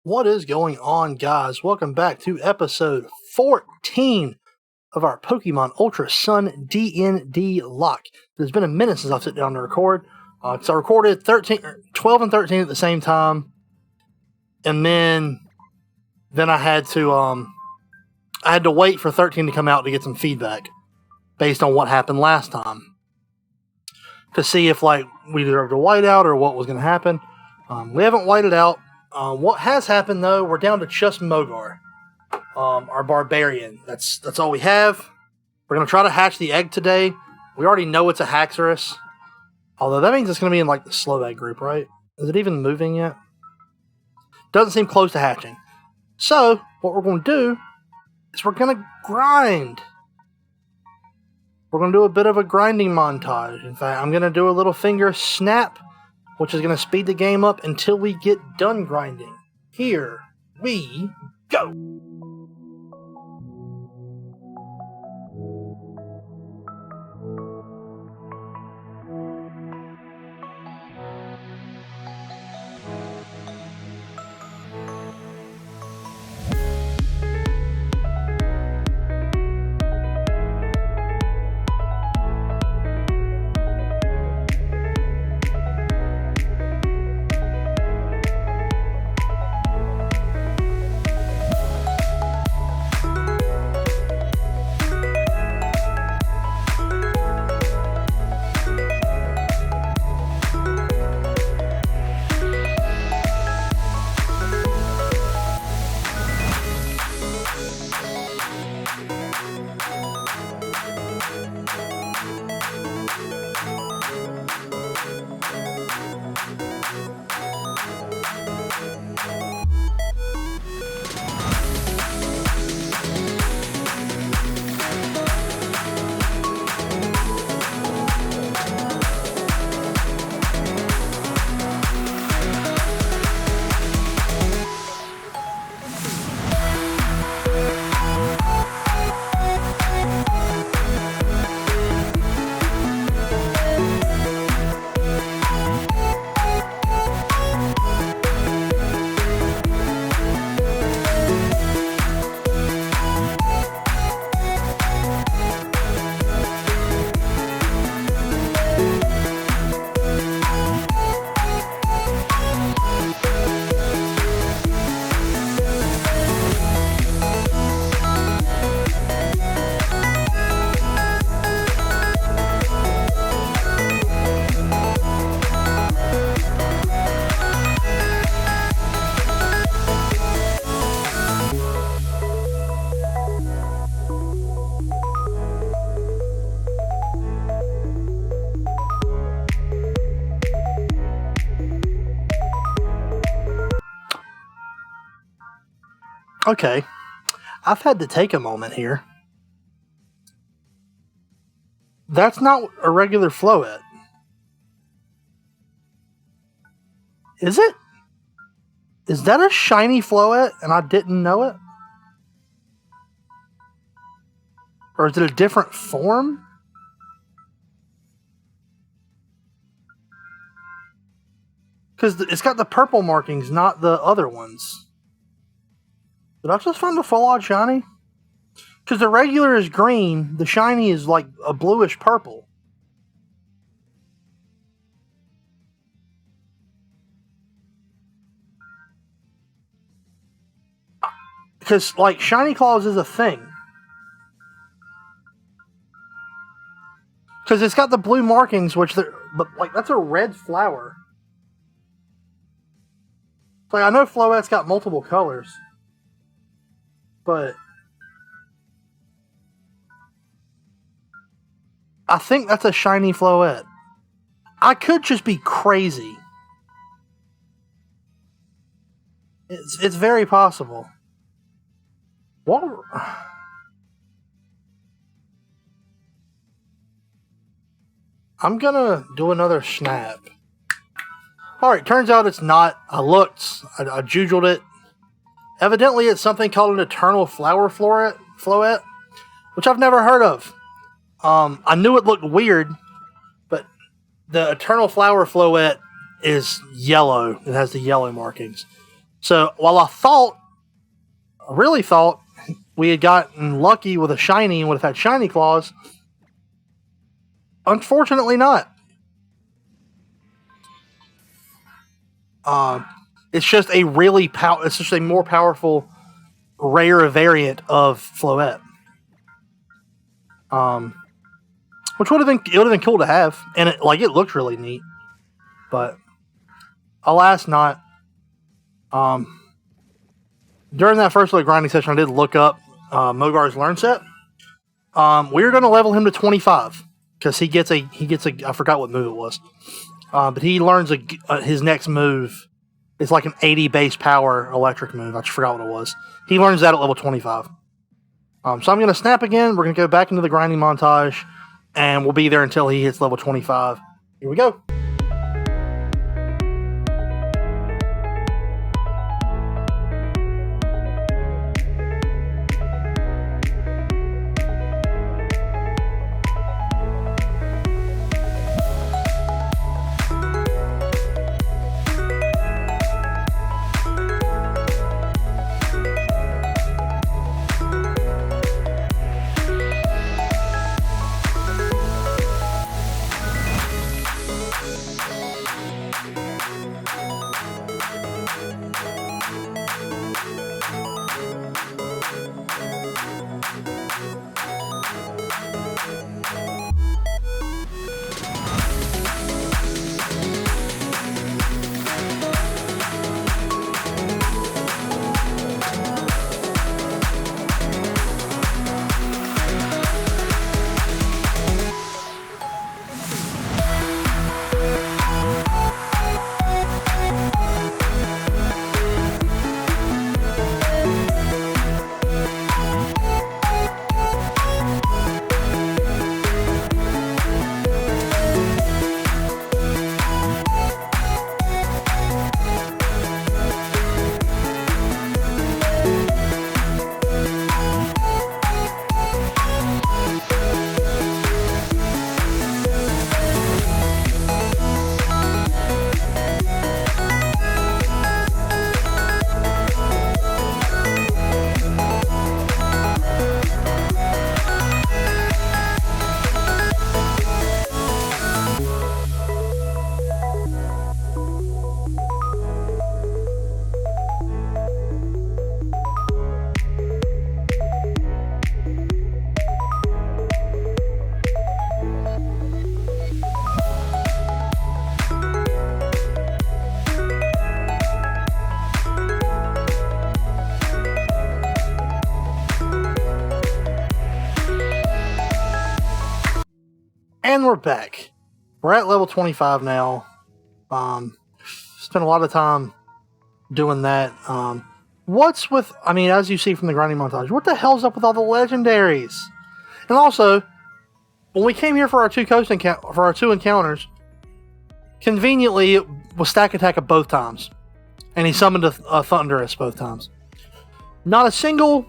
What is going on, guys? Welcome back to episode 14 of our Pokemon Ultra Sun D&DLocke. It's been a minute since I've sat down to record. So I recorded 12 and 13 at the same time, and then I had to wait for 13 to come out to get some feedback based on what happened last time to see if we deserved a whiteout or what was going to happen. We haven't whited out. What has happened, though, we're down to just Mogar, our Barbarian. That's all we have. We're going to try to hatch the egg today. We already know it's a Haxorus. Although that means it's going to be in, the slow egg group, right? Is it even moving yet? Doesn't seem close to hatching. So, what we're going to do is we're going to grind. We're going to do a bit of a grinding montage. In fact, I'm going to do a little finger snap, which is going to speed the game up until we get done grinding. Here we go! Okay, I've had to take a moment here. That's not a regular Floette. Is it? Is that a shiny Floette and I didn't know it? Or is it a different form? Because it's got the purple markings, not the other ones. Did I just find the full out shiny? Because the regular is green, the shiny is like a bluish purple. Because, Shiny Claws is a thing. Because it's got the blue markings, but that's a red flower. I know Floette's got multiple colors. But I think that's a shiny Floette. I could just be crazy. It's very possible. What? I'm gonna do another snap. Alright, turns out it's not. I looked. I jujuled it. Evidently, it's something called an Eternal Flower Floette, which I've never heard of. I knew it looked weird, but the Eternal Flower Floette is yellow. It has the yellow markings. So while I really thought we had gotten lucky with a shiny and would have had shiny claws, unfortunately not. It's just a it's just a more powerful, rare variant of Floette. Which would have been cool to have, and it looked really neat, but alas, not. During that first little grinding session, I did look up Mogar's learn set. We're going to level him to 25 because he gets a I forgot what move it was, but he learns his next move. It's like an 80 base power electric move. I just forgot what it was. He learns that at level 25. So I'm going to snap again. We're going to go back into the grinding montage, and we'll be there until he hits level 25. Here we go. And we're back. We're at level 25 now. Spent a lot of time doing that. What's with, as you see from the grinding montage, what the hell's up with all the legendaries? And also, when we came here for our two encounters, conveniently it was stack attack both times. And he summoned a Thunderous both times. Not a single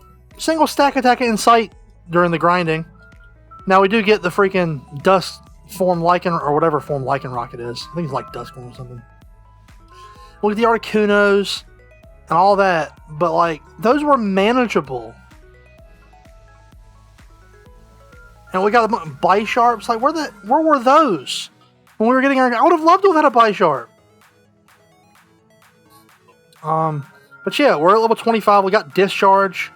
stack attack in sight during the grinding. Now we do get the freaking dust form lichen, or whatever form lichen rocket is. I think it's like dust form or something. Look at the Articunos and all that, but those were manageable. And we got the Bisharps. Where were those when we were getting our? I would have loved to have had a Bisharp. But yeah, we're at level 25. We got Discharge,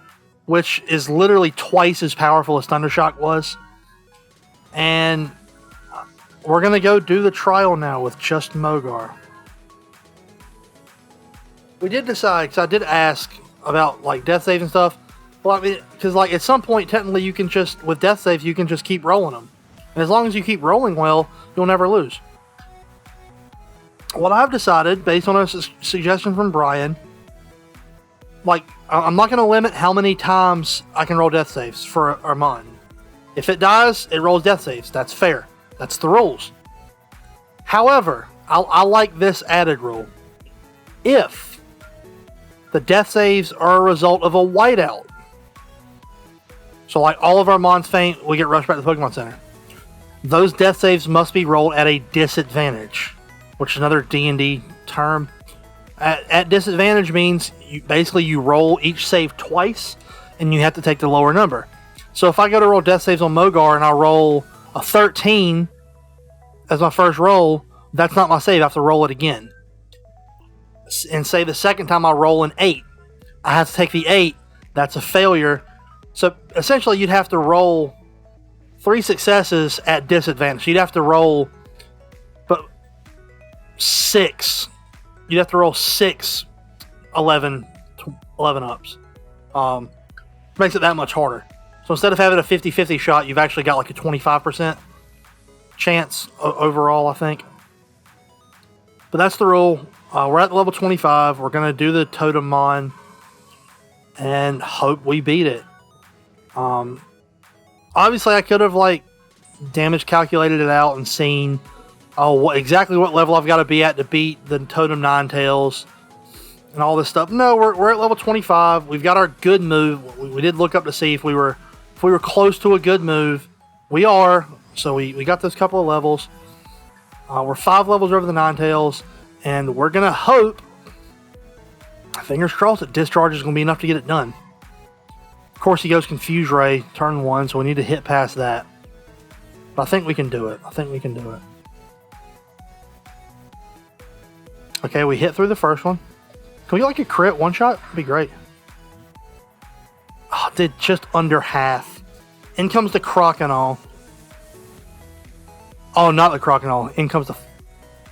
which is literally twice as powerful as Thundershock was. And we're going to go do the trial now with just Mogar. We did decide, because I did ask about death saves and stuff. Well, because at some point, technically, you can just, with death saves, you can just keep rolling them. And as long as you keep rolling well, you'll never lose. What I've decided, based on a suggestion from Brian, I'm not going to limit how many times I can roll death saves for Armand. If it dies, it rolls death saves. That's fair. That's the rules. However, I like this added rule. If the death saves are a result of a whiteout, so all of our Mons faint, we get rushed back to the Pokemon Center. Those death saves must be rolled at a disadvantage, which is another D&D term. At disadvantage means basically you roll each save twice, and you have to take the lower number. So if I go to roll death saves on Mogar and I roll a 13 as my first roll, that's not my save. I have to roll it again. And say the second time I roll an 8, I have to take the 8. That's a failure. So essentially you'd have to roll 3 successes at disadvantage. You'd have to roll 6. You'd have to roll 6 11 ups. Makes it that much harder. So instead of having a 50-50 shot, you've actually got like a 25% chance overall, I think. But that's the rule. We're at level 25. We're going to do the Totem Mon and hope we beat it. Obviously, I could have like damage calculated it out and seen exactly what level I've got to be at to beat the Totem Ninetails and all this stuff. No, we're at level 25. We've got our good move. We did look up to see if we were close to a good move. We are. So we got those couple of levels. We're 5 levels over the Ninetails, and we're gonna hope, fingers crossed, that Discharge is gonna be enough to get it done. Of course, he goes Confuse Ray turn 1, so we need to hit past that. But I think we can do it. Okay, we hit through the first one. Can we get like a crit one shot? That'd be great. Oh, did just under half. In comes the Crokinole. Oh, not the Crokinole. In comes the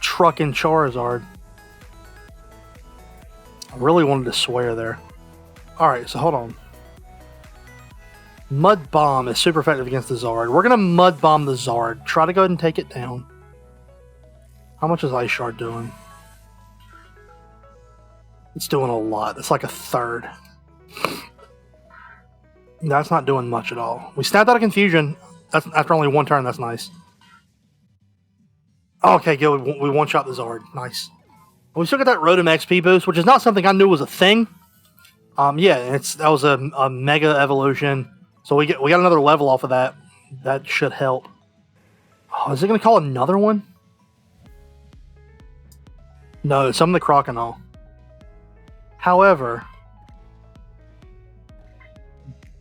truckin' Charizard. I really wanted to swear there. Alright, so hold on. Mud Bomb is super effective against the Zard. We're going to Mud Bomb the Zard. Try to go ahead and take it down. How much is Ice Shard doing? It's doing a lot. It's like a third. That's not doing much at all. We snapped out of Confusion. That's after only one turn. That's nice. Okay, good. We one-shot the Zard. Nice. We still got that Rotom XP boost, which is not something I knew was a thing. Yeah, that was a mega evolution. So we got another level off of that. That should help. Oh, is it going to call another one? No, some of the Crokinole. However,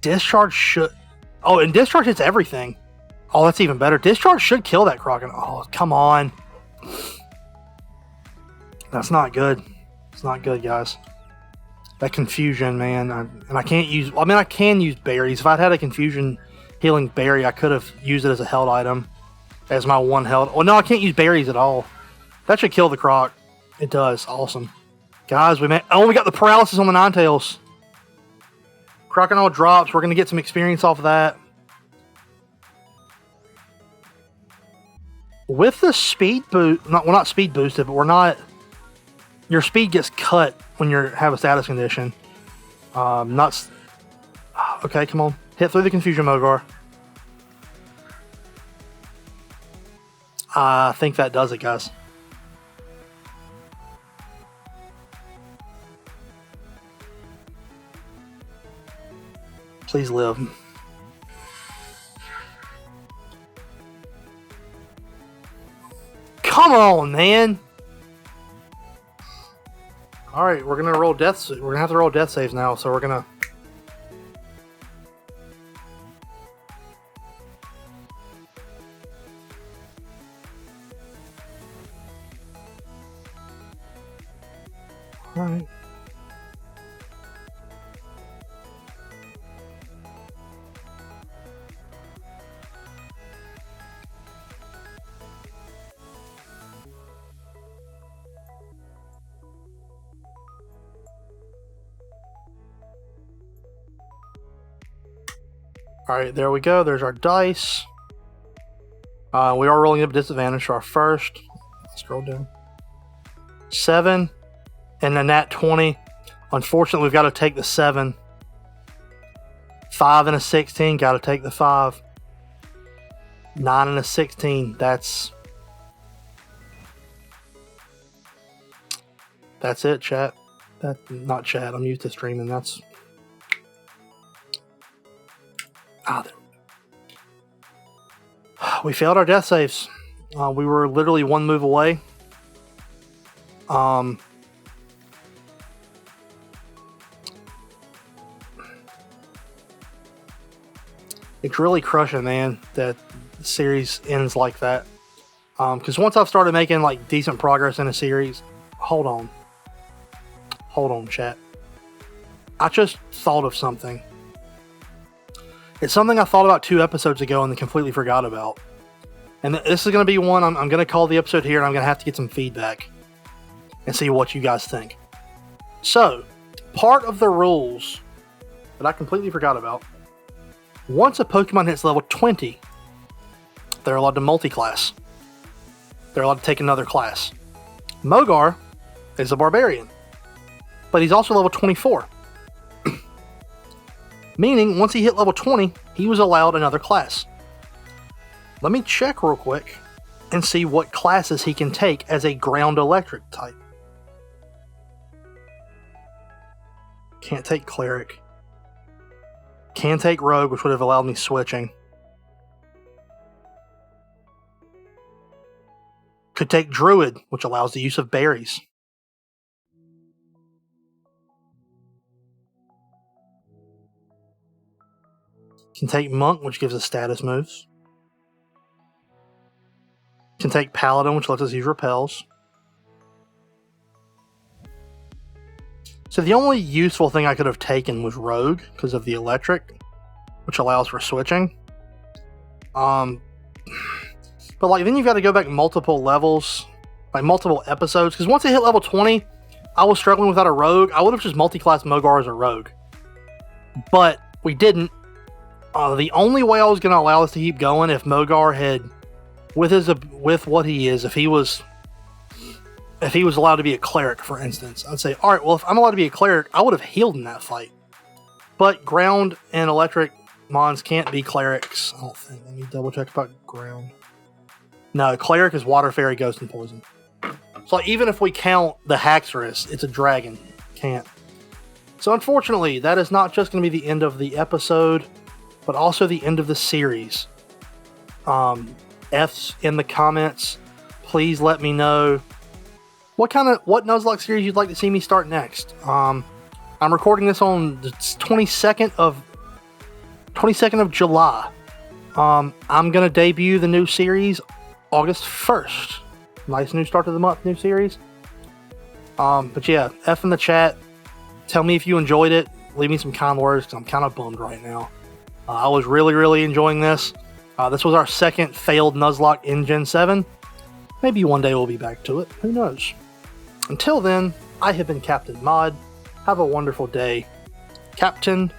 Discharge should... Oh, and Discharge hits everything. Oh, that's even better. Discharge should kill that Crokinole. Oh, come on. That's not good. It's not good, guys. That Confusion, man. And I can't use... I mean, I can use berries. If I'd had a Confusion healing berry, I could have used it as a held item. As my one held... Oh, no, I can't use berries at all. That should kill the Croc. It does. Awesome. Guys, we got the paralysis on the Ninetails. Crokinole drops. We're going to get some experience off of that. With the speed boost... not speed boosted, but we're not... Your speed gets cut when you have a status condition. Okay, come on. Hit through the Confusion Mogar. I think that does it, guys. Please live. Come on, man! Alright, we're gonna roll death. We're gonna have to roll death saves now, so we're gonna... Alright. Alright, there we go. There's our dice. We are rolling up disadvantage for our first. Scroll down. 7. And a nat 20. Unfortunately, we've got to take the 7. 5 and a 16. Got to take the 5. 9 and a 16. That's it, chat. Not chat. I'm used to streaming. That's... We failed our death saves. We were literally one move away. It's really crushing, man, that the series ends like that. Because once I've started making like decent progress in a series, hold on, chat. I just thought of something. It's something I thought about 2 episodes ago and then completely forgot about. And this is going to be one I'm going to call the episode here, and I'm going to have to get some feedback and see what you guys think. So, part of the rules that I completely forgot about, once a Pokemon hits level 20, they're allowed to multi-class. They're allowed to take another class. Mogar is a barbarian, but he's also level 24. Meaning, once he hit level 20, he was allowed another class. Let me check real quick and see what classes he can take as a ground electric type. Can't take Cleric. Can take Rogue, which would have allowed me switching. Could take Druid, which allows the use of berries. Can take Monk, which gives us status moves. Can take Paladin, which lets us use repels. So the only useful thing I could have taken was Rogue, because of the electric, which allows for switching. But like then you've got to go back multiple levels, like multiple episodes, because once I hit level 20, I was struggling without a Rogue. I would have just multi-classed Mogar as a Rogue. But we didn't. The only way I was going to allow this to keep going if Mogar had, with what he is, if he was allowed to be a Cleric, for instance, I'd say, alright, well, if I'm allowed to be a Cleric, I would have healed in that fight. But ground and electric mons can't be Clerics, I don't think. Let me double check about ground. No, Cleric is Water, Fairy, Ghost, and Poison. So even if we count the Haxorus, it's a dragon. Can't. So unfortunately, that is not just going to be the end of the episode, but also the end of the series. F's in the comments. Please let me know what Nuzlocke series you'd like to see me start next. I'm recording this on the 22nd of July. I'm gonna debut the new series August 1st. Nice new start to the month, new series. But yeah, F in the chat. Tell me if you enjoyed it. Leave me some kind words, because I'm kind of bummed right now. I was really enjoying this. This was our second failed Nuzlocke in Gen 7. Maybe one day we'll be back to it. Who knows? Until then, I have been Captain Mod. Have a wonderful day. Captain